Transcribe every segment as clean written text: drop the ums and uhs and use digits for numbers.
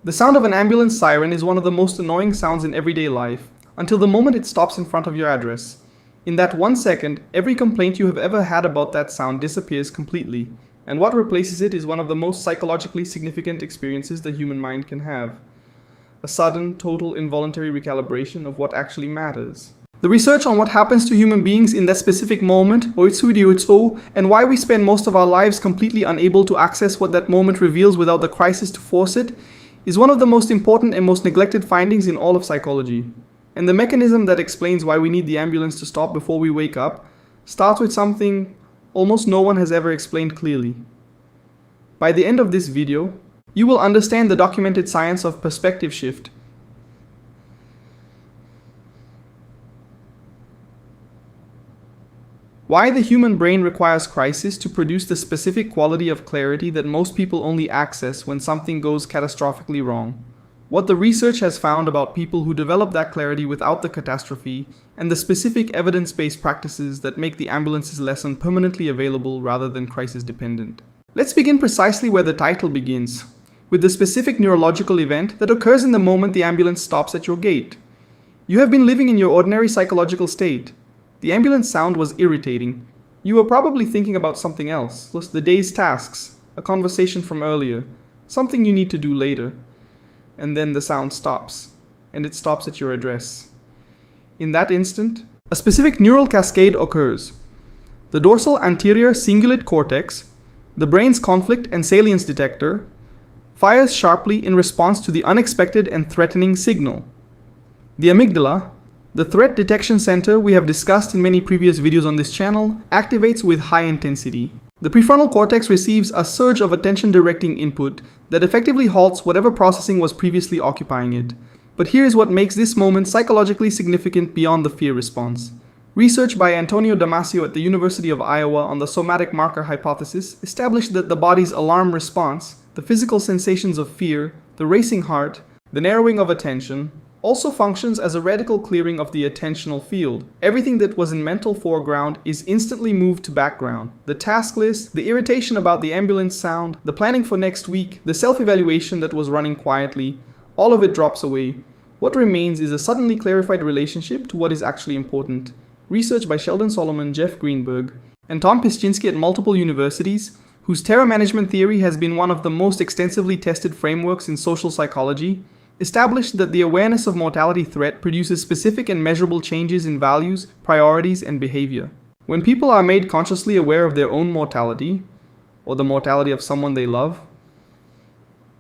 The sound of an ambulance siren is one of the most annoying sounds in everyday life, until the moment it stops in front of your address. In that 1 second, every complaint you have ever had about that sound disappears completely, and what replaces it is one of the most psychologically significant experiences the human mind can have. A sudden, total, involuntary recalibration of what actually matters. The research on what happens to human beings in that specific moment, and why we spend most of our lives completely unable to access what that moment reveals without the crisis to force it, is one of the most important and most neglected findings in all of psychology. And the mechanism that explains why we need the ambulance to stop before we wake up starts with something almost no one has ever explained clearly. By the end of this video, you will understand the documented science of perspective shift. Why the human brain requires crisis to produce the specific quality of clarity that most people only access when something goes catastrophically wrong. What the research has found about people who develop that clarity without the catastrophe, and the specific evidence-based practices that make the ambulance's lesson permanently available rather than crisis-dependent. Let's begin precisely where the title begins, with the specific neurological event that occurs in the moment the ambulance stops at your gate. You have been living in your ordinary psychological state. The ambulance sound was irritating. You were probably thinking about something else, plus the day's tasks, a conversation from earlier, something you need to do later. And then the sound stops, and it stops at your address. In that instant, a specific neural cascade occurs. The dorsal anterior cingulate cortex, the brain's conflict and salience detector, fires sharply in response to the unexpected and threatening signal. The amygdala, the threat detection center we have discussed in many previous videos on this channel, activates with high intensity. The prefrontal cortex receives a surge of attention-directing input that effectively halts whatever processing was previously occupying it. But here is what makes this moment psychologically significant beyond the fear response. Research by Antonio Damasio at the University of Iowa on the somatic marker hypothesis established that the body's alarm response, the physical sensations of fear, the racing heart, the narrowing of attention, also functions as a radical clearing of the attentional field. Everything that was in mental foreground is instantly moved to background. The task list, the irritation about the ambulance sound, the planning for next week, the self-evaluation that was running quietly, all of it drops away. What remains is a suddenly clarified relationship to what is actually important. Research by Sheldon Solomon, Jeff Greenberg, and Tom Pischinsky at multiple universities, whose terror management theory has been one of the most extensively tested frameworks in social psychology, established that the awareness of mortality threat produces specific and measurable changes in values, priorities, and behavior. When people are made consciously aware of their own mortality, or the mortality of someone they love,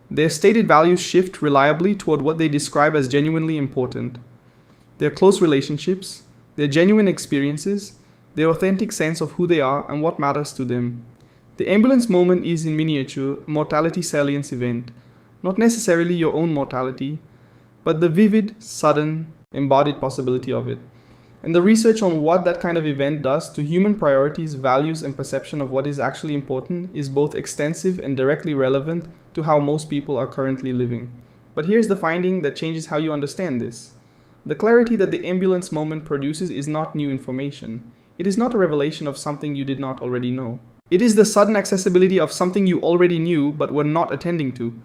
their stated values shift reliably toward what they describe as genuinely important. Their close relationships, their genuine experiences, their authentic sense of who they are and what matters to them. The ambulance moment is in miniature a mortality salience event. Not necessarily your own mortality, but the vivid, sudden, embodied possibility of it. And the research on what that kind of event does to human priorities, values, and perception of what is actually important is both extensive and directly relevant to how most people are currently living. But here's the finding that changes how you understand this. The clarity that the ambulance moment produces is not new information. It is not a revelation of something you did not already know. It is the sudden accessibility of something you already knew but were not attending to.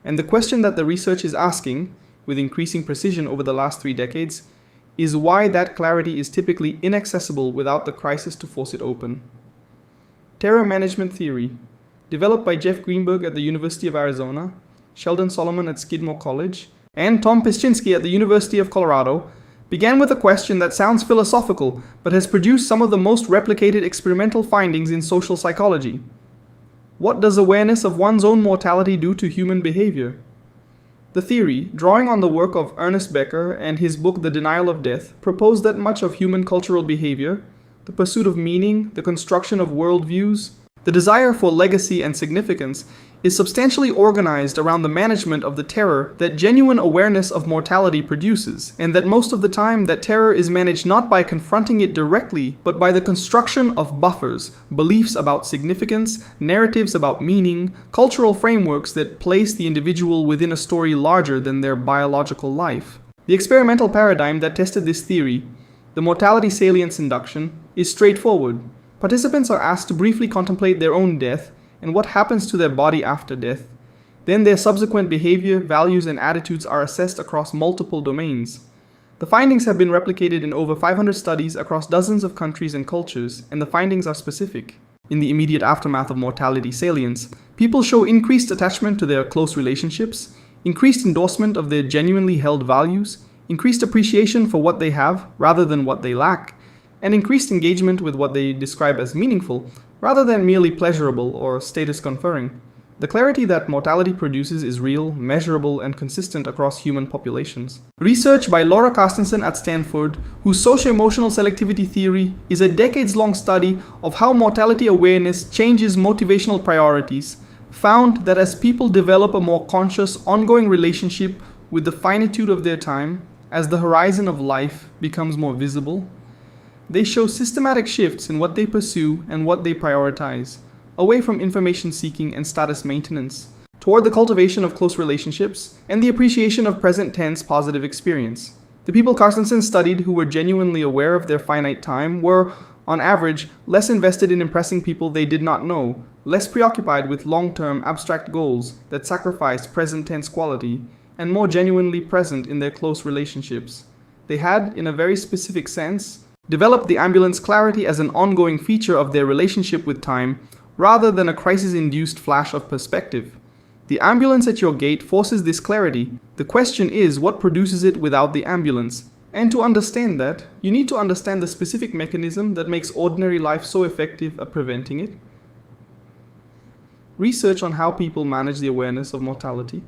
And the question that the research is asking, with increasing precision over the last 3 decades, is why that clarity is typically inaccessible without the crisis to force it open. Terror management theory, developed by Jeff Greenberg at the University of Arizona, Sheldon Solomon at Skidmore College, and Tom Pischinsky at the University of Colorado, began with a question that sounds philosophical but has produced some of the most replicated experimental findings in social psychology. What does awareness of one's own mortality do to human behavior? The theory, drawing on the work of Ernest Becker and his book The Denial of Death, proposed that much of human cultural behavior, the pursuit of meaning, the construction of worldviews, the desire for legacy and significance, is substantially organized around the management of the terror that genuine awareness of mortality produces, and that most of the time that terror is managed not by confronting it directly, but by the construction of buffers, beliefs about significance, narratives about meaning, cultural frameworks that place the individual within a story larger than their biological life. The experimental paradigm that tested this theory, the mortality salience induction, is straightforward. Participants are asked to briefly contemplate their own death and what happens to their body after death. Then their subsequent behavior, values, and attitudes are assessed across multiple domains. The findings have been replicated in over 500 studies across dozens of countries and cultures, and the findings are specific. In the immediate aftermath of mortality salience, people show increased attachment to their close relationships, increased endorsement of their genuinely held values, increased appreciation for what they have rather than what they lack, and increased engagement with what they describe as meaningful rather than merely pleasurable or status-conferring. The clarity that mortality produces is real, measurable, and consistent across human populations. Research by Laura Carstensen at Stanford, whose socio-emotional selectivity theory is a decades-long study of how mortality awareness changes motivational priorities, found that as people develop a more conscious, ongoing relationship with the finitude of their time, as the horizon of life becomes more visible, they show systematic shifts in what they pursue and what they prioritize, away from information seeking and status maintenance, toward the cultivation of close relationships and the appreciation of present tense positive experience. The people Carstensen studied who were genuinely aware of their finite time were, on average, less invested in impressing people they did not know, less preoccupied with long-term abstract goals that sacrificed present tense quality, and more genuinely present in their close relationships. They had, in a very specific sense, developed the ambulance clarity as an ongoing feature of their relationship with time, rather than a crisis-induced flash of perspective. The ambulance at your gate forces this clarity. The question is what produces it without the ambulance. And to understand that, you need to understand the specific mechanism that makes ordinary life so effective at preventing it. Research on how people manage the awareness of mortality.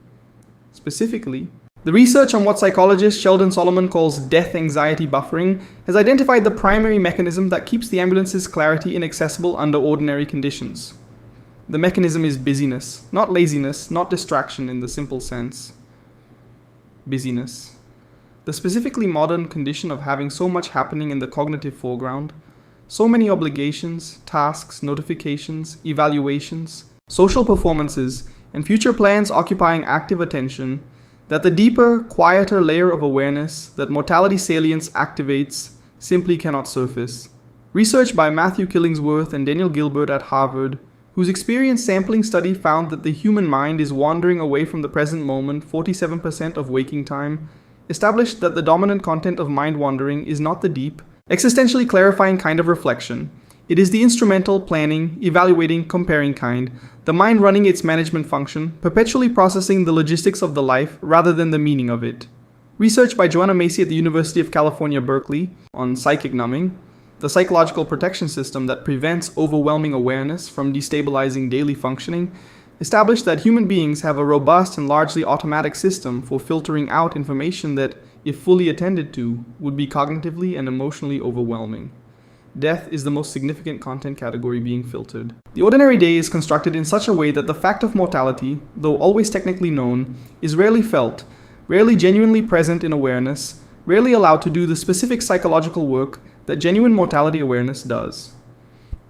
Specifically, the research on what psychologist Sheldon Solomon calls death anxiety buffering has identified the primary mechanism that keeps the ambulance's clarity inaccessible under ordinary conditions. The mechanism is busyness, not laziness, not distraction in the simple sense. Busyness. The specifically modern condition of having so much happening in the cognitive foreground, so many obligations, tasks, notifications, evaluations, social performances, and future plans occupying active attention, that the deeper, quieter layer of awareness that mortality salience activates simply cannot surface. Research by Matthew Killingsworth and Daniel Gilbert at Harvard, whose experience sampling study found that the human mind is wandering away from the present moment 47% of waking time, established that the dominant content of mind wandering is not the deep, existentially clarifying kind of reflection. It is the instrumental, planning, evaluating, comparing kind, the mind running its management function, perpetually processing the logistics of the life rather than the meaning of it. Research by Joanna Macy at the University of California, Berkeley, on psychic numbing, the psychological protection system that prevents overwhelming awareness from destabilizing daily functioning, established that human beings have a robust and largely automatic system for filtering out information that, if fully attended to, would be cognitively and emotionally overwhelming. Death is the most significant content category being filtered. The ordinary day is constructed in such a way that the fact of mortality, though always technically known, is rarely felt, rarely genuinely present in awareness, rarely allowed to do the specific psychological work that genuine mortality awareness does.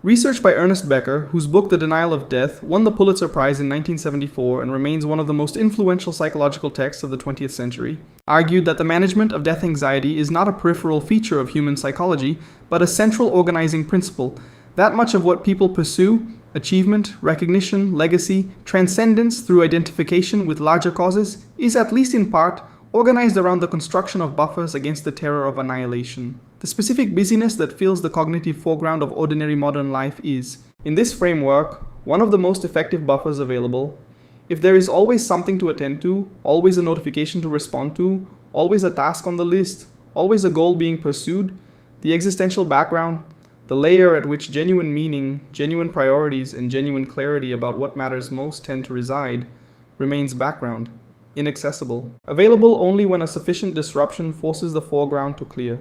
Research by Ernest Becker, whose book The Denial of Death won the Pulitzer Prize in 1974 and remains one of the most influential psychological texts of the 20th century, argued that the management of death anxiety is not a peripheral feature of human psychology, but a central organizing principle. That much of what people pursue, achievement, recognition, legacy, transcendence through identification with larger causes, is at least in part organized around the construction of buffers against the terror of annihilation. The specific busyness that fills the cognitive foreground of ordinary modern life is, in this framework, one of the most effective buffers available. If there is always something to attend to, always a notification to respond to, always a task on the list, always a goal being pursued, the existential background, the layer at which genuine meaning, genuine priorities, and genuine clarity about what matters most tend to reside, remains background, inaccessible, available only when a sufficient disruption forces the foreground to clear.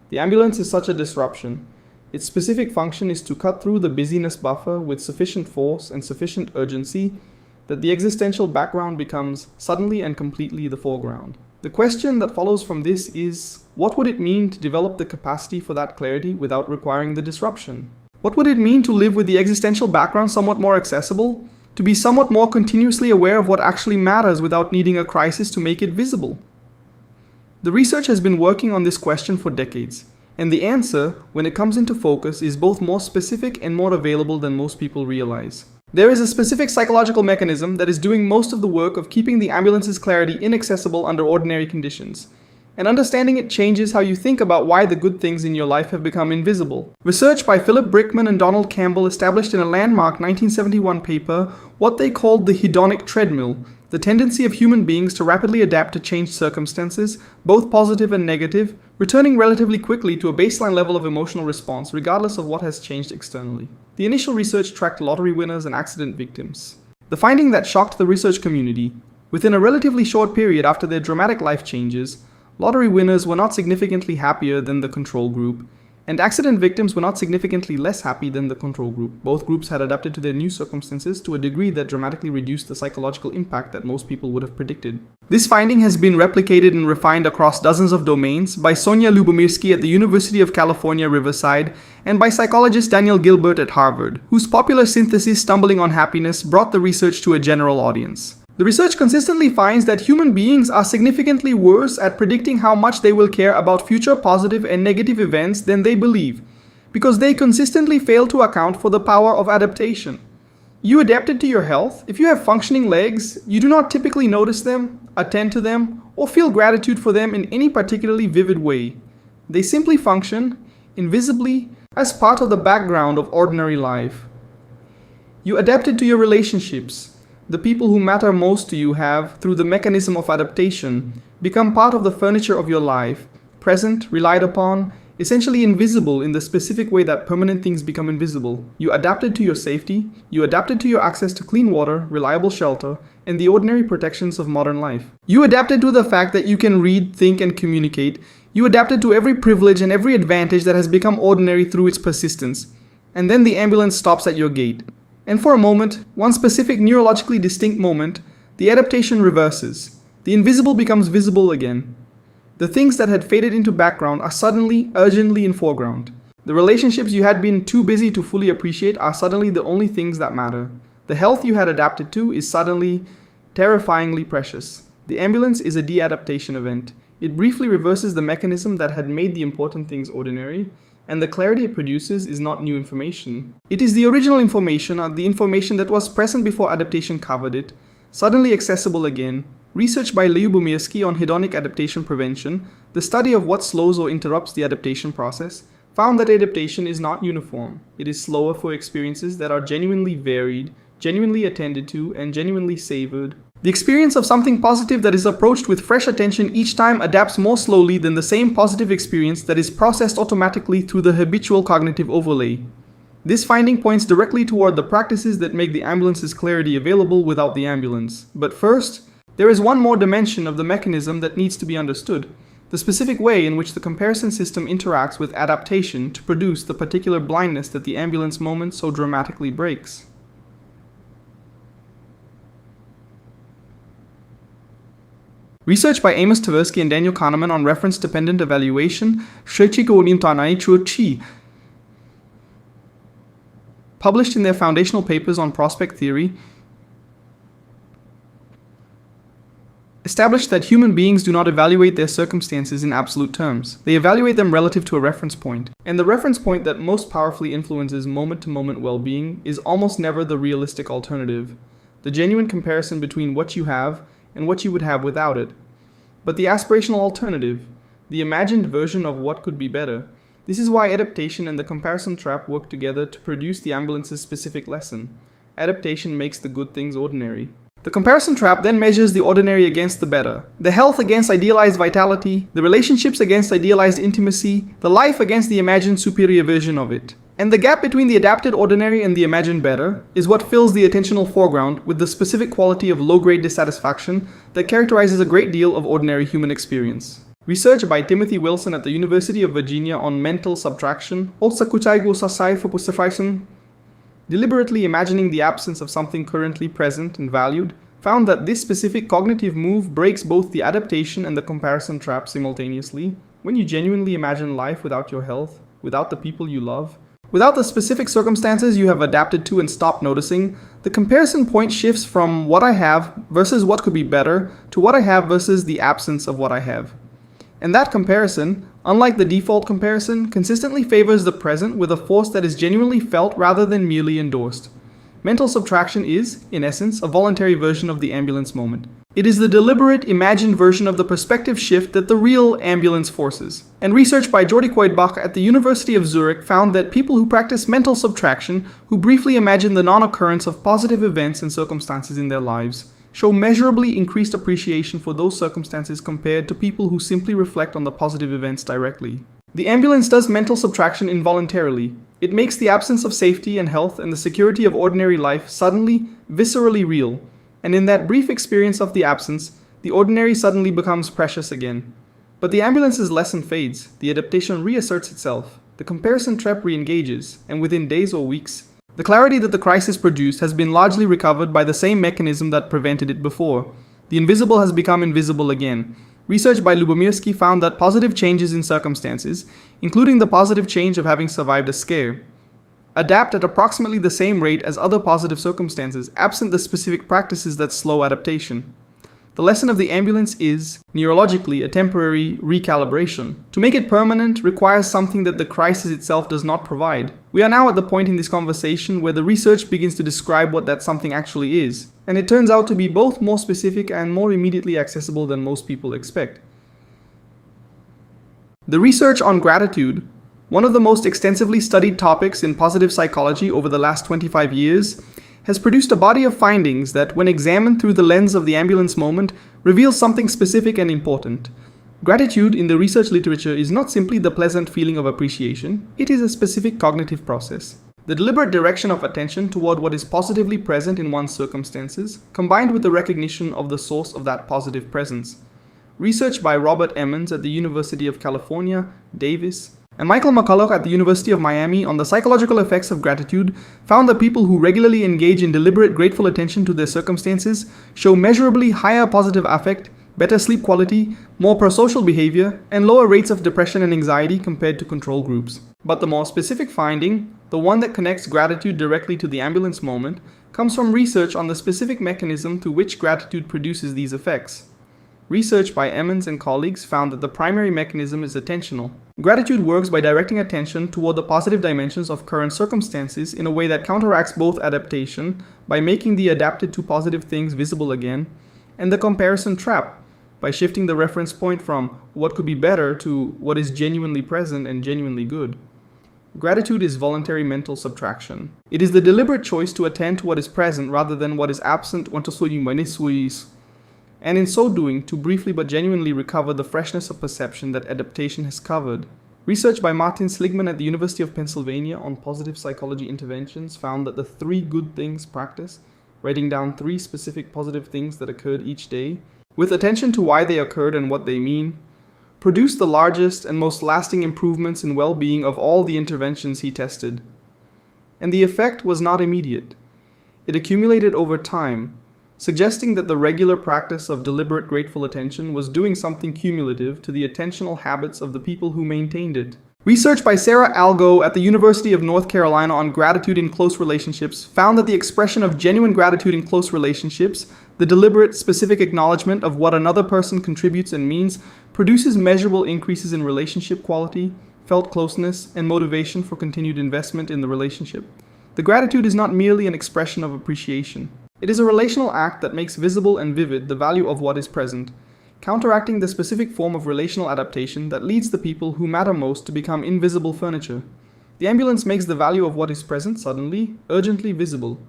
The ambulance is such a disruption. Its specific function is to cut through the busyness buffer with sufficient force and sufficient urgency that the existential background becomes suddenly and completely the foreground. The question that follows from this is, what would it mean to develop the capacity for that clarity without requiring the disruption? What would it mean to live with the existential background somewhat more accessible? To be somewhat more continuously aware of what actually matters without needing a crisis to make it visible? The research has been working on this question for decades, and the answer, when it comes into focus, is both more specific and more available than most people realize. There is a specific psychological mechanism that is doing most of the work of keeping the ambulance's clarity inaccessible under ordinary conditions. And understanding it changes how you think about why the good things in your life have become invisible. Research by Philip Brickman and Donald Campbell established in a landmark 1971 paper what they called the hedonic treadmill, the tendency of human beings to rapidly adapt to changed circumstances, both positive and negative, returning relatively quickly to a baseline level of emotional response regardless of what has changed externally. The initial research tracked lottery winners and accident victims. The finding that shocked the research community: within a relatively short period after their dramatic life changes, lottery winners were not significantly happier than the control group, and accident victims were not significantly less happy than the control group. Both groups had adapted to their new circumstances to a degree that dramatically reduced the psychological impact that most people would have predicted. This finding has been replicated and refined across dozens of domains by Sonia Lubomirsky at the University of California, Riverside, and by psychologist Daniel Gilbert at Harvard, whose popular synthesis Stumbling on Happiness brought the research to a general audience. The research consistently finds that human beings are significantly worse at predicting how much they will care about future positive and negative events than they believe, because they consistently fail to account for the power of adaptation. You adapted to your health. If you have functioning legs, you do not typically notice them, attend to them, or feel gratitude for them in any particularly vivid way. They simply function, invisibly, as part of the background of ordinary life. You adapted to your relationships. The people who matter most to you have, through the mechanism of adaptation, become part of the furniture of your life, present, relied upon, essentially invisible in the specific way that permanent things become invisible. You adapted to your safety, you adapted to your access to clean water, reliable shelter, and the ordinary protections of modern life. You adapted to the fact that you can read, think, and communicate. You adapted to every privilege and every advantage that has become ordinary through its persistence. And then the ambulance stops at your gate. And for a moment, one specific neurologically distinct moment, the adaptation reverses. The invisible becomes visible again. The things that had faded into background are suddenly, urgently in foreground. The relationships you had been too busy to fully appreciate are suddenly the only things that matter. The health you had adapted to is suddenly, terrifyingly precious. The ambulance is a de-adaptation event. It briefly reverses the mechanism that had made the important things ordinary, and the clarity it produces is not new information. It is the original information, or the information that was present before adaptation covered it, suddenly accessible again. Research by Lubomirsky on hedonic adaptation prevention, the study of what slows or interrupts the adaptation process, found that adaptation is not uniform. It is slower for experiences that are genuinely varied, genuinely attended to, and genuinely savored. The experience of something positive that is approached with fresh attention each time adapts more slowly than the same positive experience that is processed automatically through the habitual cognitive overlay. This finding points directly toward the practices that make the ambulance's clarity available without the ambulance. But first, there is one more dimension of the mechanism that needs to be understood: the specific way in which the comparison system interacts with adaptation to produce the particular blindness that the ambulance moment so dramatically breaks. Research by Amos Tversky and Daniel Kahneman on reference-dependent evaluation, published in their foundational papers on prospect theory, established that human beings do not evaluate their circumstances in absolute terms. They evaluate them relative to a reference point. And the reference point that most powerfully influences moment-to-moment well-being is almost never the realistic alternative, the genuine comparison between what you have and what you would have without it, but the aspirational alternative, the imagined version of what could be better. This is why adaptation and the comparison trap work together to produce the ambulance's specific lesson. Adaptation makes the good things ordinary. The comparison trap then measures the ordinary against the better, the health against idealized vitality, the relationships against idealized intimacy, the life against the imagined superior version of it. And the gap between the adapted ordinary and the imagined better is what fills the attentional foreground with the specific quality of low-grade dissatisfaction that characterizes a great deal of ordinary human experience. Research by Timothy Wilson at the University of Virginia on mental subtraction, deliberately imagining the absence of something currently present and valued, found that this specific cognitive move breaks both the adaptation and the comparison trap simultaneously. When you genuinely imagine life without your health, without the people you love, without the specific circumstances you have adapted to and stopped noticing, the comparison point shifts from what I have versus what could be better to what I have versus the absence of what I have. And that comparison, unlike the default comparison, consistently favors the present with a force that is genuinely felt rather than merely endorsed. Mental subtraction is, in essence, a voluntary version of the ambulance moment. It is the deliberate, imagined version of the perspective shift that the real ambulance forces. And research by Jordi Koitbach at the University of Zurich found that people who practice mental subtraction, who briefly imagine the non-occurrence of positive events and circumstances in their lives, show measurably increased appreciation for those circumstances compared to people who simply reflect on the positive events directly. The ambulance does mental subtraction involuntarily. It makes the absence of safety and health and the security of ordinary life suddenly, viscerally real. And in that brief experience of the absence, the ordinary suddenly becomes precious again. But the ambulance's lesson fades, the adaptation reasserts itself, the comparison trap re-engages, and within days or weeks, the clarity that the crisis produced has been largely recovered by the same mechanism that prevented it before. The invisible has become invisible again. Research by Lubomirsky found that positive changes in circumstances, including the positive change of having survived a scare, adapt at approximately the same rate as other positive circumstances, absent the specific practices that slow adaptation. The lesson of the ambulance is, neurologically, a temporary recalibration. To make it permanent requires something that the crisis itself does not provide. We are now at the point in this conversation where the research begins to describe what that something actually is, and it turns out to be both more specific and more immediately accessible than most people expect. The research on gratitude, one of the most extensively studied topics in positive psychology over the last 25 years, has produced a body of findings that, when examined through the lens of the ambulance moment, reveals something specific and important. Gratitude in the research literature is not simply the pleasant feeling of appreciation, it is a specific cognitive process. The deliberate direction of attention toward what is positively present in one's circumstances, combined with the recognition of the source of that positive presence. Research by Robert Emmons at the University of California, Davis, and Michael McCulloch at the University of Miami on the psychological effects of gratitude found that people who regularly engage in deliberate grateful attention to their circumstances show measurably higher positive affect, better sleep quality, more prosocial behavior, and lower rates of depression and anxiety compared to control groups. But the more specific finding, the one that connects gratitude directly to the ambulance moment, comes from research on the specific mechanism through which gratitude produces these effects. Research by Emmons and colleagues found that the primary mechanism is attentional. Gratitude works by directing attention toward the positive dimensions of current circumstances in a way that counteracts both adaptation, by making the adapted to positive things visible again, and the comparison trap, by shifting the reference point from what could be better to what is genuinely present and genuinely good. Gratitude is voluntary mental subtraction. It is the deliberate choice to attend to what is present rather than what is absent, and in so doing, to briefly but genuinely recover the freshness of perception that adaptation has covered. Research by Martin Seligman at the University of Pennsylvania on positive psychology interventions found that the 3 good things practice, writing down 3 specific positive things that occurred each day, with attention to why they occurred and what they mean, produced the largest and most lasting improvements in well-being of all the interventions he tested. And the effect was not immediate. It accumulated over time, suggesting that the regular practice of deliberate grateful attention was doing something cumulative to the attentional habits of the people who maintained it. Research by Sarah Algo at the University of North Carolina on gratitude in close relationships found that the expression of genuine gratitude in close relationships, the deliberate, specific acknowledgement of what another person contributes and means, produces measurable increases in relationship quality, felt closeness, and motivation for continued investment in the relationship. The gratitude is not merely an expression of appreciation. It is a relational act that makes visible and vivid the value of what is present, counteracting the specific form of relational adaptation that leads the people who matter most to become invisible furniture. The ambulance makes the value of what is present suddenly, urgently visible.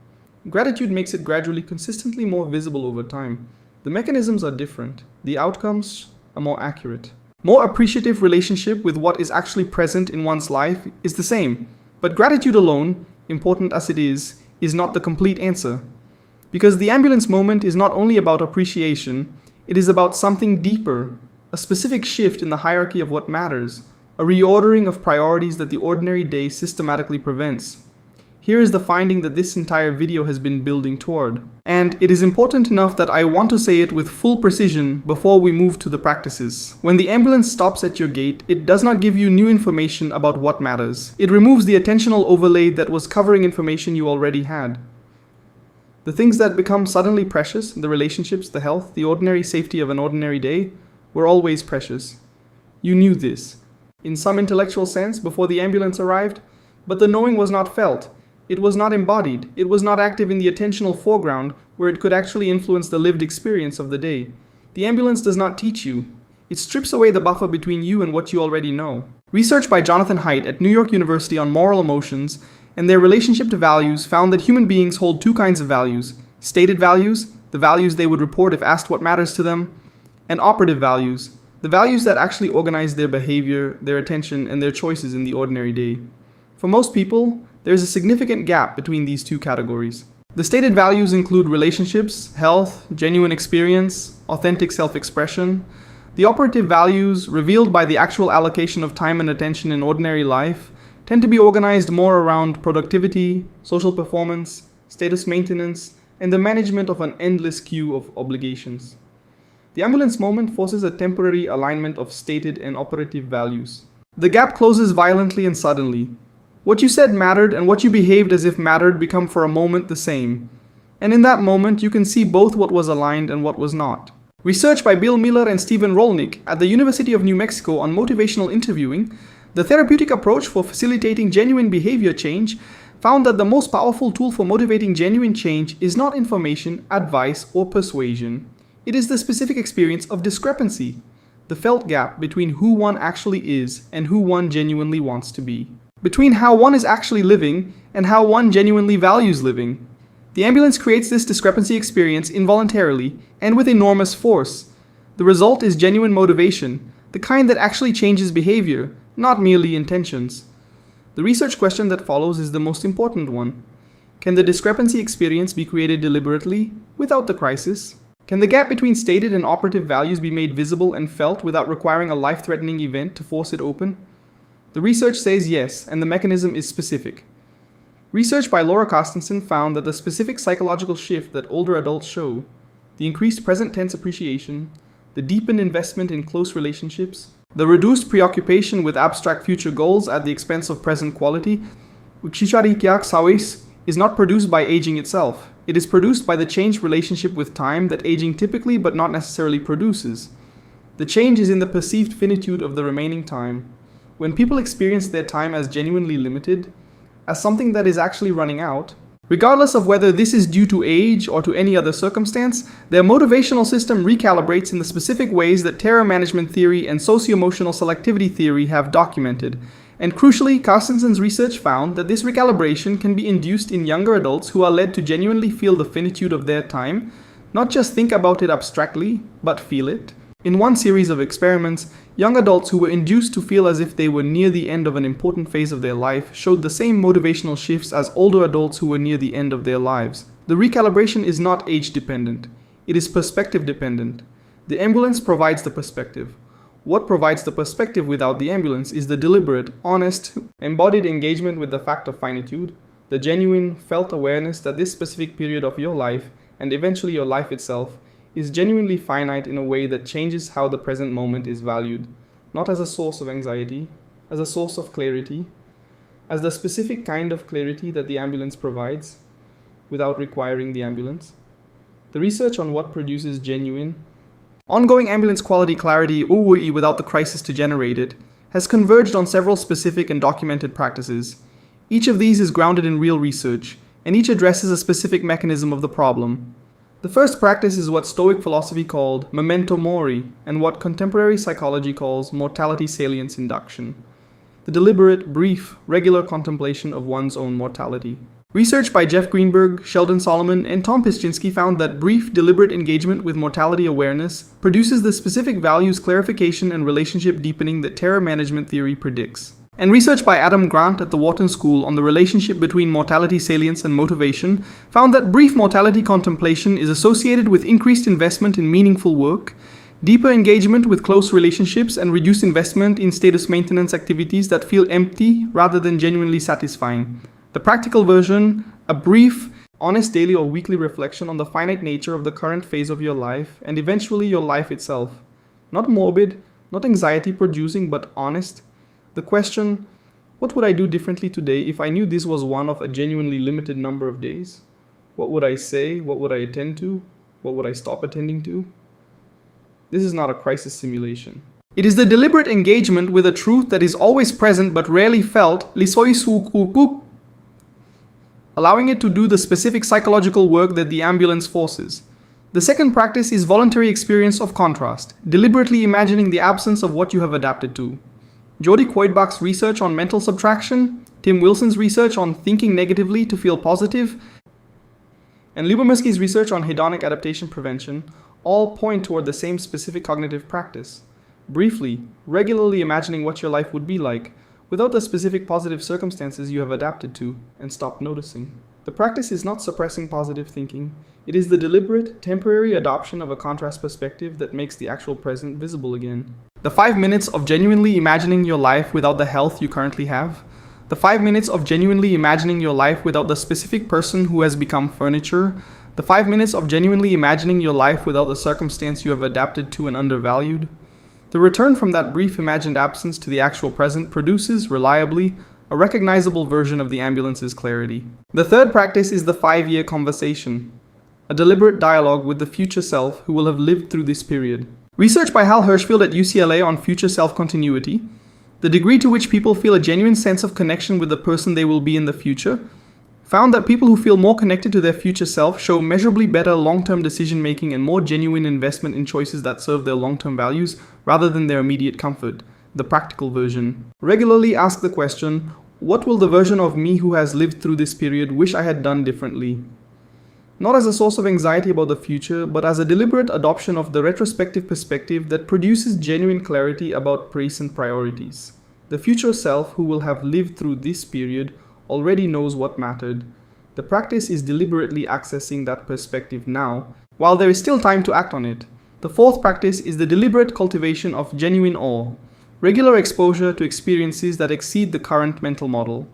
Gratitude makes it gradually, consistently more visible over time. The mechanisms are different. The outcomes are more accurate. More appreciative relationship with what is actually present in one's life is the same, but gratitude alone, important as it is not the complete answer. Because the ambulance moment is not only about appreciation, it is about something deeper, a specific shift in the hierarchy of what matters, a reordering of priorities that the ordinary day systematically prevents. Here is the finding that this entire video has been building toward. And it is important enough that I want to say it with full precision before we move to the practices. When the ambulance stops at your gate, it does not give you new information about what matters. It removes the attentional overlay that was covering information you already had. The things that become suddenly precious, the relationships, the health, the ordinary safety of an ordinary day, were always precious. You knew this, in some intellectual sense, before the ambulance arrived, but the knowing was not felt. It was not embodied. It was not active in the attentional foreground where it could actually influence the lived experience of the day. The ambulance does not teach you. It strips away the buffer between you and what you already know. Research by Jonathan Haidt at New York University on moral emotions and their relationship to values found that human beings hold two kinds of values: stated values, the values they would report if asked what matters to them, and operative values, the values that actually organize their behavior, their attention, and their choices in the ordinary day. For most people, there is a significant gap between these two categories. The stated values include relationships, health, genuine experience, authentic self-expression. The operative values, revealed by the actual allocation of time and attention in ordinary life, tend to be organized more around productivity, social performance, status maintenance, and the management of an endless queue of obligations. The ambulance moment forces a temporary alignment of stated and operative values. The gap closes violently and suddenly. What you said mattered and what you behaved as if mattered become for a moment the same. And in that moment, you can see both what was aligned and what was not. Research by Bill Miller and Stephen Rolnick at the University of New Mexico on motivational interviewing, the therapeutic approach for facilitating genuine behavior change, found that the most powerful tool for motivating genuine change is not information, advice, or persuasion. It is the specific experience of discrepancy, the felt gap between who one actually is and who one genuinely wants to be. Between how one is actually living and how one genuinely values living. The ambulance creates this discrepancy experience involuntarily and with enormous force. The result is genuine motivation, the kind that actually changes behavior, not merely intentions. The research question that follows is the most important one. Can the discrepancy experience be created deliberately, without the crisis? Can the gap between stated and operative values be made visible and felt without requiring a life-threatening event to force it open? The research says yes, and the mechanism is specific. Research by Laura Carstensen found that the specific psychological shift that older adults show, the increased present tense appreciation, the deepened investment in close relationships, the reduced preoccupation with abstract future goals at the expense of present quality, is not produced by aging itself. It is produced by the changed relationship with time that aging typically but not necessarily produces. The change is in the perceived finitude of the remaining time. When people experience their time as genuinely limited, as something that is actually running out, regardless of whether this is due to age or to any other circumstance, their motivational system recalibrates in the specific ways that terror management theory and socio-emotional selectivity theory have documented. And crucially, Carstensen's research found that this recalibration can be induced in younger adults who are led to genuinely feel the finitude of their time, not just think about it abstractly, but feel it. In one series of experiments, young adults who were induced to feel as if they were near the end of an important phase of their life showed the same motivational shifts as older adults who were near the end of their lives. The recalibration is not age-dependent. It is perspective-dependent. The ambulance provides the perspective. What provides the perspective without the ambulance is the deliberate, honest, embodied engagement with the fact of finitude, the genuine, felt awareness that this specific period of your life, and eventually your life itself, is genuinely finite in a way that changes how the present moment is valued, not as a source of anxiety, as a source of clarity, as the specific kind of clarity that the ambulance provides, without requiring the ambulance. The research on what produces genuine, ongoing ambulance quality clarity without the crisis to generate it, has converged on several specific and documented practices. Each of these is grounded in real research, and each addresses a specific mechanism of the problem. The first practice is what Stoic philosophy called memento mori, and what contemporary psychology calls mortality salience induction. The deliberate, brief, regular contemplation of one's own mortality. Research by Jeff Greenberg, Sheldon Solomon, and Tom Piszczynski found that brief, deliberate engagement with mortality awareness produces the specific values clarification and relationship deepening that terror management theory predicts. And research by Adam Grant at the Wharton School on the relationship between mortality salience and motivation found that brief mortality contemplation is associated with increased investment in meaningful work, deeper engagement with close relationships, and reduced investment in status maintenance activities that feel empty rather than genuinely satisfying. The practical version, a brief, honest daily or weekly reflection on the finite nature of the current phase of your life and eventually your life itself. Not morbid, not anxiety-producing, but honest. The question, what would I do differently today if I knew this was one of a genuinely limited number of days? What would I say? What would I attend to? What would I stop attending to? This is not a crisis simulation. It is the deliberate engagement with a truth that is always present but rarely felt, allowing it to do the specific psychological work that the ambulance forces. The second practice is voluntary experience of contrast, deliberately imagining the absence of what you have adapted to. Jody Coidbach's research on mental subtraction, Tim Wilson's research on thinking negatively to feel positive, and Lyubomirsky's research on hedonic adaptation prevention all point toward the same specific cognitive practice. Briefly, regularly imagining what your life would be like, without the specific positive circumstances you have adapted to and stopped noticing. The practice is not suppressing positive thinking. It is the deliberate, temporary adoption of a contrast perspective that makes the actual present visible again. The 5 minutes of genuinely imagining your life without the health you currently have. The 5 minutes of genuinely imagining your life without the specific person who has become furniture. The 5 minutes of genuinely imagining your life without the circumstance you have adapted to and undervalued. The return from that brief imagined absence to the actual present produces, reliably, a recognizable version of the ambulance's clarity. The third practice is the 5-year conversation, a deliberate dialogue with the future self who will have lived through this period. Research by Hal Hirschfield at UCLA on future self-continuity, the degree to which people feel a genuine sense of connection with the person they will be in the future, found that people who feel more connected to their future self show measurably better long-term decision-making and more genuine investment in choices that serve their long-term values rather than their immediate comfort. The practical version. Regularly ask the question, what will the version of me who has lived through this period wish I had done differently? Not as a source of anxiety about the future, but as a deliberate adoption of the retrospective perspective that produces genuine clarity about present priorities. The future self who will have lived through this period already knows what mattered. The practice is deliberately accessing that perspective now, while there is still time to act on it. The fourth practice is the deliberate cultivation of genuine awe, regular exposure to experiences that exceed the current mental model.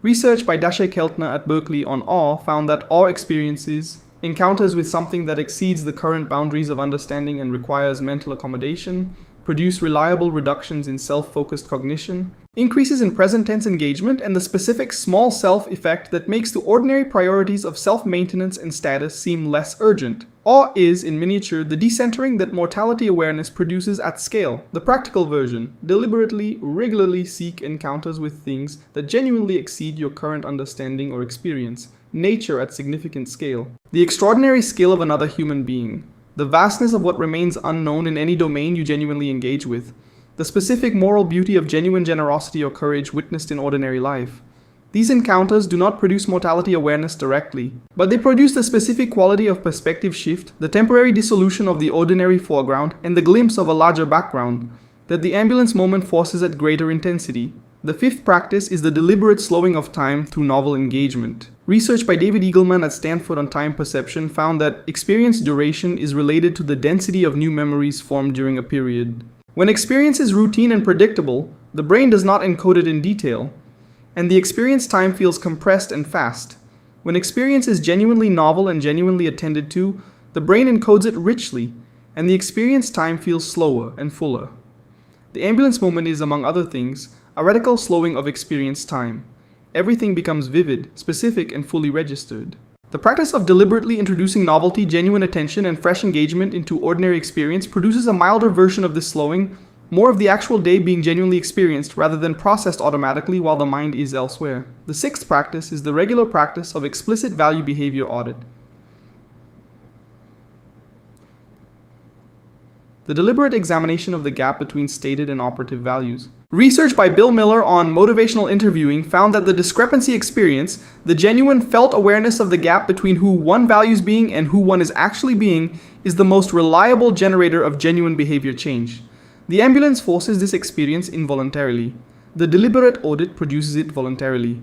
Research by Dache Keltner at Berkeley on awe found that awe experiences, encounters with something that exceeds the current boundaries of understanding and requires mental accommodation, produce reliable reductions in self-focused cognition, increases in present tense engagement, and the specific small self effect that makes the ordinary priorities of self-maintenance and status seem less urgent. Awe is, in miniature, the decentering that mortality awareness produces at scale. The practical version. Deliberately, regularly seek encounters with things that genuinely exceed your current understanding or experience. Nature at significant scale. The extraordinary skill of another human being. The vastness of what remains unknown in any domain you genuinely engage with. The specific moral beauty of genuine generosity or courage witnessed in ordinary life. These encounters do not produce mortality awareness directly, but they produce the specific quality of perspective shift, the temporary dissolution of the ordinary foreground, and the glimpse of a larger background that the ambulance moment forces at greater intensity. The fifth practice is the deliberate slowing of time through novel engagement. Research by David Eagleman at Stanford on time perception found that experience duration is related to the density of new memories formed during a period. When experience is routine and predictable, the brain does not encode it in detail, and the experience time feels compressed and fast. When experience is genuinely novel and genuinely attended to, the brain encodes it richly, and the experience time feels slower and fuller. The ambulance moment is, among other things, a radical slowing of experience time. Everything becomes vivid, specific, and fully registered. The practice of deliberately introducing novelty, genuine attention, and fresh engagement into ordinary experience produces a milder version of this slowing, more of the actual day being genuinely experienced rather than processed automatically while the mind is elsewhere. The sixth practice is the regular practice of explicit value behavior audit. The deliberate examination of the gap between stated and operative values. Research by Bill Miller on motivational interviewing found that the discrepancy experience, the genuine felt awareness of the gap between who one values being and who one is actually being, is the most reliable generator of genuine behavior change. The ambulance forces this experience involuntarily. The deliberate audit produces it voluntarily.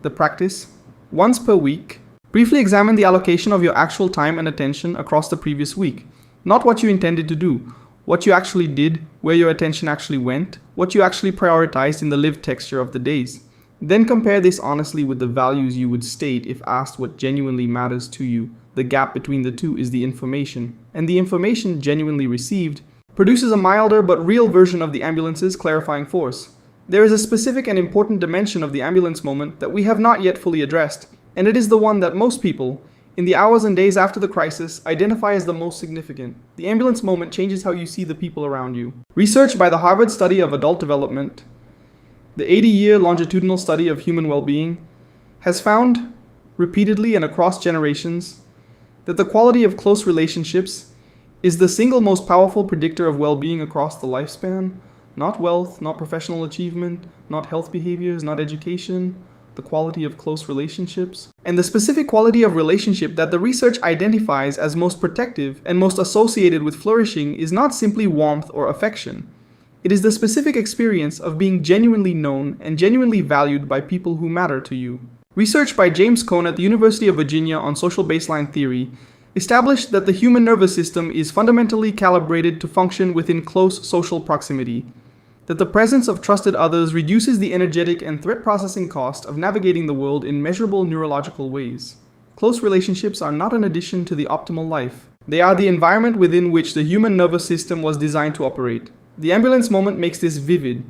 The practice, once per week, briefly examine the allocation of your actual time and attention across the previous week. Not what you intended to do, what you actually did, where your attention actually went, what you actually prioritized in the lived texture of the days. Then compare this honestly with the values you would state if asked what genuinely matters to you. The gap between the two is the information, and the information genuinely received produces a milder but real version of the ambulance's clarifying force. There is a specific and important dimension of the ambulance moment that we have not yet fully addressed, and it is the one that most people, in the hours and days after the crisis, identify as the most significant. The ambulance moment changes how you see the people around you. Research by the Harvard Study of Adult Development, the 80-year longitudinal study of human well-being, has found repeatedly and across generations, that the quality of close relationships is the single most powerful predictor of well-being across the lifespan. Not wealth, not professional achievement, not health behaviors, not education, the quality of close relationships. And the specific quality of relationship that the research identifies as most protective and most associated with flourishing is not simply warmth or affection. It is the specific experience of being genuinely known and genuinely valued by people who matter to you. Research by James Cone at the University of Virginia on social baseline theory established that the human nervous system is fundamentally calibrated to function within close social proximity, that the presence of trusted others reduces the energetic and threat processing cost of navigating the world in measurable neurological ways. Close relationships are not an addition to the optimal life. They are the environment within which the human nervous system was designed to operate. The ambulance moment makes this vivid.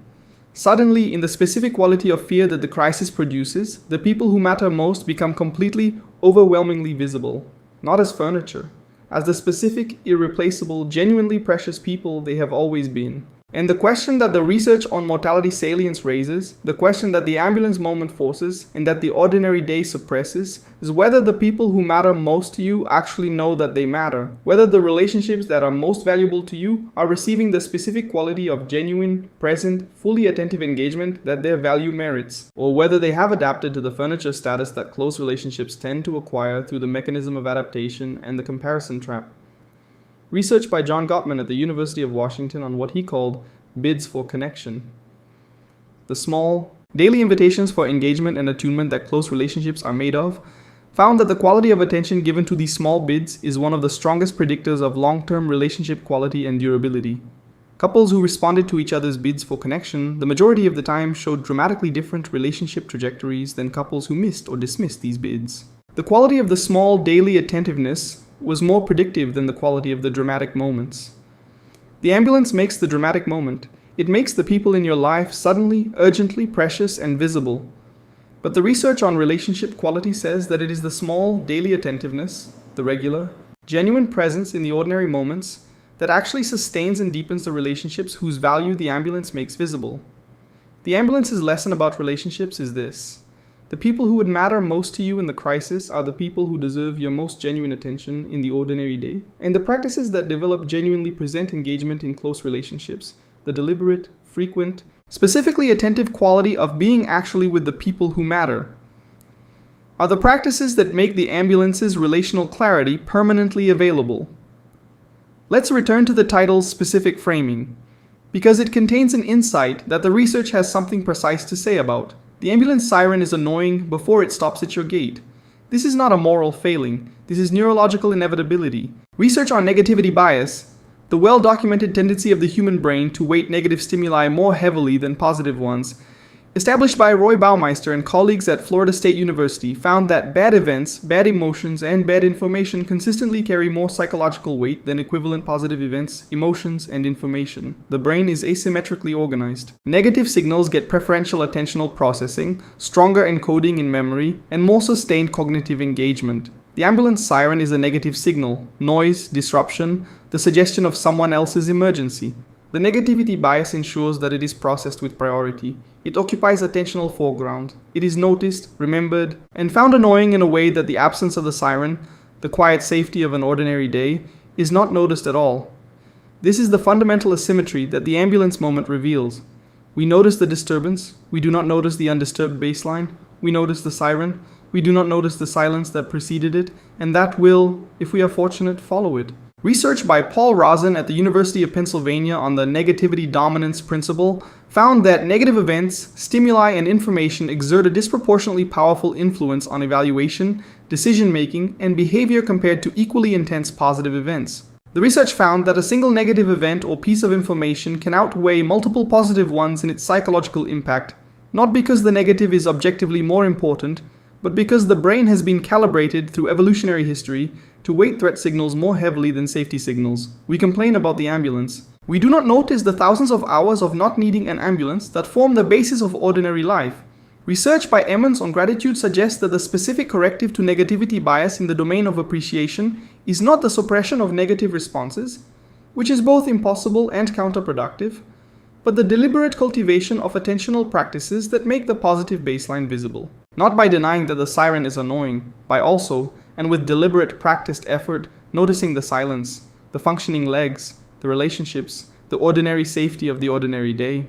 Suddenly, in the specific quality of fear that the crisis produces, the people who matter most become completely, overwhelmingly visible. Not as furniture, as the specific, irreplaceable, genuinely precious people they have always been. And the question that the research on mortality salience raises, the question that the ambulance moment forces, and that the ordinary day suppresses, is whether the people who matter most to you actually know that they matter, whether the relationships that are most valuable to you are receiving the specific quality of genuine, present, fully attentive engagement that their value merits, or whether they have adapted to the furniture status that close relationships tend to acquire through the mechanism of adaptation and the comparison trap. Research by John Gottman at the University of Washington on what he called bids for connection. The small, daily invitations for engagement and attunement that close relationships are made of found that the quality of attention given to these small bids is one of the strongest predictors of long-term relationship quality and durability. Couples who responded to each other's bids for connection the majority of the time showed dramatically different relationship trajectories than couples who missed or dismissed these bids. The quality of the small daily attentiveness was more predictive than the quality of the dramatic moments. The ambulance makes the dramatic moment. It makes the people in your life suddenly, urgently precious and visible. But the research on relationship quality says that it is the small daily attentiveness, the regular, genuine presence in the ordinary moments, that actually sustains and deepens the relationships whose value the ambulance makes visible. The ambulance's lesson about relationships is this: the people who would matter most to you in the crisis are the people who deserve your most genuine attention in the ordinary day. And the practices that develop genuinely present engagement in close relationships, the deliberate, frequent, specifically attentive quality of being actually with the people who matter, are the practices that make the ambulance's relational clarity permanently available. Let's return to the title's specific framing, because it contains an insight that the research has something precise to say about. The ambulance siren is annoying before it stops at your gate. This is not a moral failing. This is neurological inevitability. Research on negativity bias, the well-documented tendency of the human brain to weight negative stimuli more heavily than positive ones, established by Roy Baumeister and colleagues at Florida State University, found that bad events, bad emotions, and bad information consistently carry more psychological weight than equivalent positive events, emotions, and information. The brain is asymmetrically organized. Negative signals get preferential attentional processing, stronger encoding in memory, and more sustained cognitive engagement. The ambulance siren is a negative signal, noise, disruption, the suggestion of someone else's emergency. The negativity bias ensures that it is processed with priority. It occupies attentional foreground. It is noticed, remembered, and found annoying in a way that the absence of the siren, the quiet safety of an ordinary day, is not noticed at all. This is the fundamental asymmetry that the ambulance moment reveals. We notice the disturbance. We do not notice the undisturbed baseline. We notice the siren. We do not notice the silence that preceded it, and that will, if we are fortunate, follow it. Research by Paul Rosen at the University of Pennsylvania on the negativity dominance principle found that negative events, stimuli, and information exert a disproportionately powerful influence on evaluation, decision-making, and behavior compared to equally intense positive events. The research found that a single negative event or piece of information can outweigh multiple positive ones in its psychological impact, not because the negative is objectively more important, but because the brain has been calibrated through evolutionary history to weight threat signals more heavily than safety signals. We complain about the ambulance. We do not notice the thousands of hours of not needing an ambulance that form the basis of ordinary life. Research by Emmons on gratitude suggests that the specific corrective to negativity bias in the domain of appreciation is not the suppression of negative responses, which is both impossible and counterproductive, but the deliberate cultivation of attentional practices that make the positive baseline visible. Not by denying that the siren is annoying, by also, and with deliberate practiced effort, noticing the silence, the functioning legs, the relationships, the ordinary safety of the ordinary day.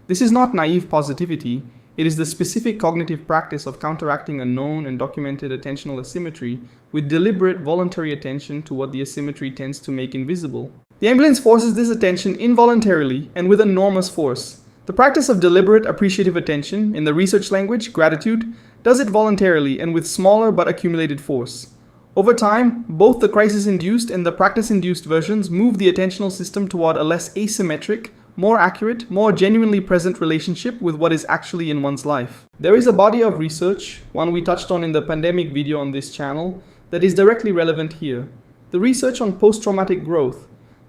This is not naive positivity, it is the specific cognitive practice of counteracting a known and documented attentional asymmetry with deliberate voluntary attention to what the asymmetry tends to make invisible. The ambulance forces this attention involuntarily and with enormous force. The practice of deliberate appreciative attention, in the research language, gratitude, does it voluntarily and with smaller but accumulated force. Over time, both the crisis-induced and the practice-induced versions move the attentional system toward a less asymmetric, more accurate, more genuinely present relationship with what is actually in one's life. There is a body of research, one we touched on in the pandemic video on this channel, that is directly relevant here. The research on post-traumatic growth,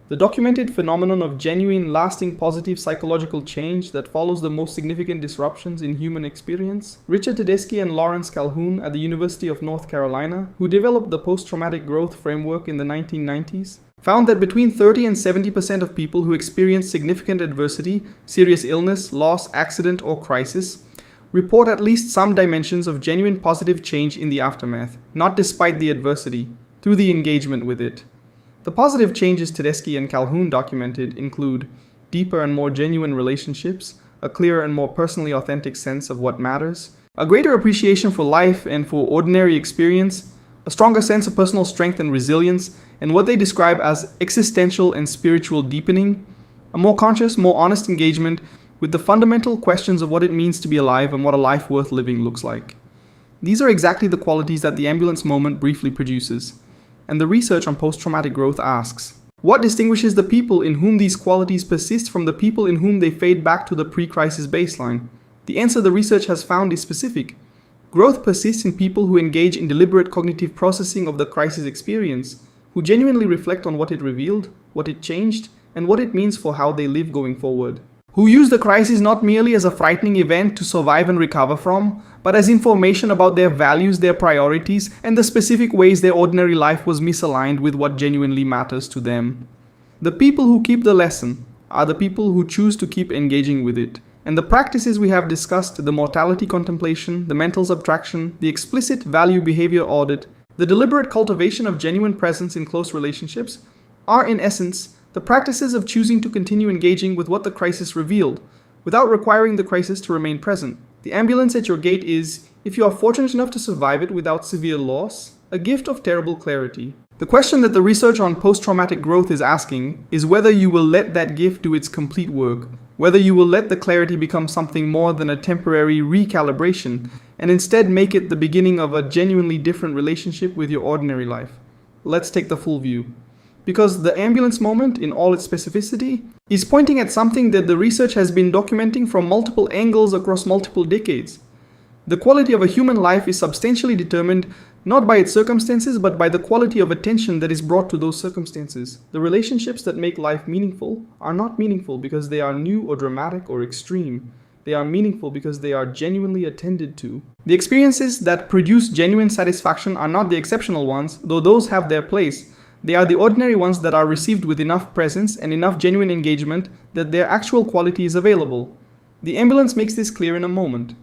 the documented phenomenon of genuine, lasting positive psychological change that follows the most significant disruptions in human experience. Richard Tedeschi and Lawrence Calhoun at the University of North Carolina, who developed the post-traumatic growth framework in the 1990s, found that between 30 and 70% of people who experience significant adversity, serious illness, loss, accident, or crisis, report at least some dimensions of genuine positive change in the aftermath, not despite the adversity, through the engagement with it. The positive changes Tedeschi and Calhoun documented include deeper and more genuine relationships, a clearer and more personally authentic sense of what matters, a greater appreciation for life and for ordinary experience, a stronger sense of personal strength and resilience, and what they describe as existential and spiritual deepening, a more conscious, more honest engagement with the fundamental questions of what it means to be alive and what a life worth living looks like. These are exactly the qualities that the ambulance moment briefly produces. And the research on post-traumatic growth asks, what distinguishes the people in whom these qualities persist from the people in whom they fade back to the pre-crisis baseline? The answer the research has found is specific. Growth persists in people who engage in deliberate cognitive processing of the crisis experience, who genuinely reflect on what it revealed, what it changed, and what it means for how they live going forward. Who use the crisis not merely as a frightening event to survive and recover from, but as information about their values, their priorities, and the specific ways their ordinary life was misaligned with what genuinely matters to them. The people who keep the lesson are the people who choose to keep engaging with it. And the practices we have discussed, the mortality contemplation, the mental subtraction, the explicit value behavior audit, the deliberate cultivation of genuine presence in close relationships, are in essence the practices of choosing to continue engaging with what the crisis revealed, without requiring the crisis to remain present. The ambulance at your gate is, if you are fortunate enough to survive it without severe loss, a gift of terrible clarity. The question that the research on post-traumatic growth is asking is whether you will let that gift do its complete work, whether you will let the clarity become something more than a temporary recalibration, and instead make it the beginning of a genuinely different relationship with your ordinary life. Let's take the full view. Because the ambulance moment, in all its specificity, is pointing at something that the research has been documenting from multiple angles across multiple decades. The quality of a human life is substantially determined not by its circumstances, but by the quality of attention that is brought to those circumstances. The relationships that make life meaningful are not meaningful because they are new or dramatic or extreme. They are meaningful because they are genuinely attended to. The experiences that produce genuine satisfaction are not the exceptional ones, though those have their place. They are the ordinary ones that are received with enough presence and enough genuine engagement that their actual quality is available. The ambulance makes this clear in a moment.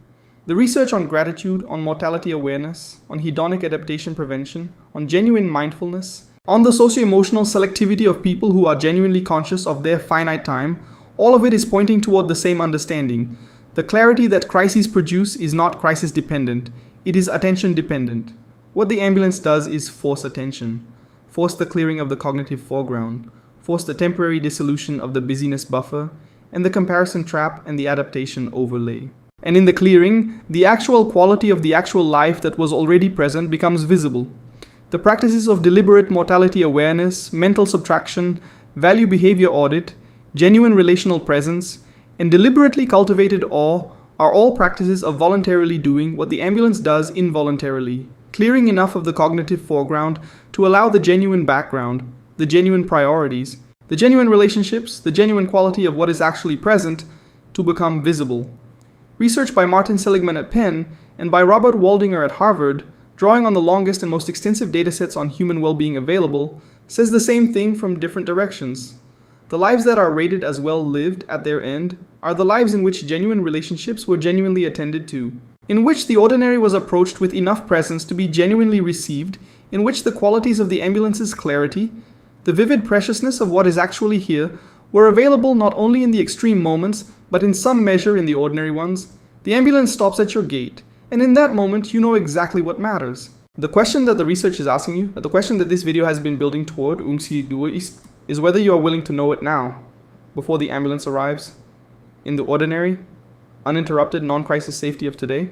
The research on gratitude, on mortality awareness, on hedonic adaptation prevention, on genuine mindfulness, on the socio-emotional selectivity of people who are genuinely conscious of their finite time, all of it is pointing toward the same understanding. The clarity that crises produce is not crisis-dependent, it is attention-dependent. What the ambulance does is force attention. Force the clearing of the cognitive foreground, force the temporary dissolution of the busyness buffer, and the comparison trap and the adaptation overlay. And in the clearing, the actual quality of the actual life that was already present becomes visible. The practices of deliberate mortality awareness, mental subtraction, value behavior audit, genuine relational presence, and deliberately cultivated awe are all practices of voluntarily doing what the ambulance does involuntarily, clearing enough of the cognitive foreground to allow the genuine background, the genuine priorities, the genuine relationships, the genuine quality of what is actually present to become visible. Research by Martin Seligman at Penn and by Robert Waldinger at Harvard, drawing on the longest and most extensive datasets on human well-being available, says the same thing from different directions. The lives that are rated as well lived at their end are the lives in which genuine relationships were genuinely attended to. in which the ordinary was approached with enough presence to be genuinely received, in which the qualities of the ambulance's clarity, the vivid preciousness of what is actually here, were available not only in the extreme moments, but in some measure in the ordinary ones. The ambulance stops at your gate, and in that moment you know exactly what matters. The question that the research is asking you, the question that this video has been building toward, is whether you are willing to know it now, before the ambulance arrives, in the ordinary, uninterrupted, non-crisis safety of today.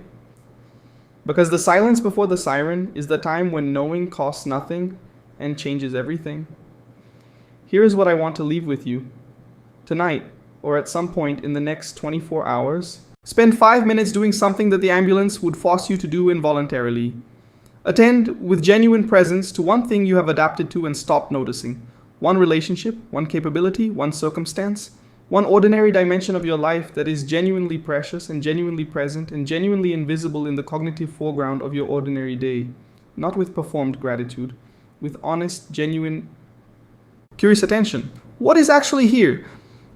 Because the silence before the siren is the time when knowing costs nothing and changes everything. Here is what I want to leave with you. Tonight, or at some point in the next 24 hours, spend 5 minutes doing something that the ambulance would force you to do involuntarily. Attend with genuine presence to one thing you have adapted to and stopped noticing. One relationship, one capability, one circumstance, one ordinary dimension of your life that is genuinely precious and genuinely present and genuinely invisible in the cognitive foreground of your ordinary day. Not with performed gratitude, with honest, genuine, curious attention. What is actually here?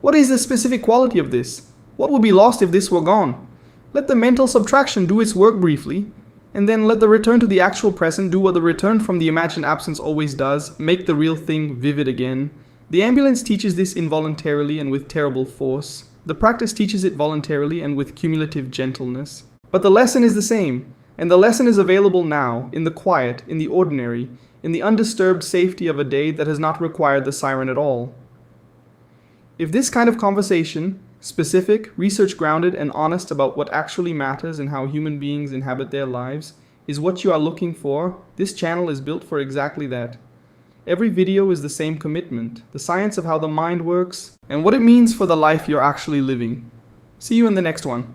What is the specific quality of this? What would be lost if this were gone? Let the mental subtraction do its work briefly, and then let the return to the actual present do what the return from the imagined absence always does, make the real thing vivid again. The ambulance teaches this involuntarily and with terrible force. The practice teaches it voluntarily and with cumulative gentleness. But the lesson is the same, and the lesson is available now, in the quiet, in the ordinary, in the undisturbed safety of a day that has not required the siren at all. If this kind of conversation, specific, research-grounded, and honest about what actually matters and how human beings inhabit their lives, is what you are looking for, this channel is built for exactly that. Every video is the same commitment, the science of how the mind works, and what it means for the life you're actually living. See you in the next one.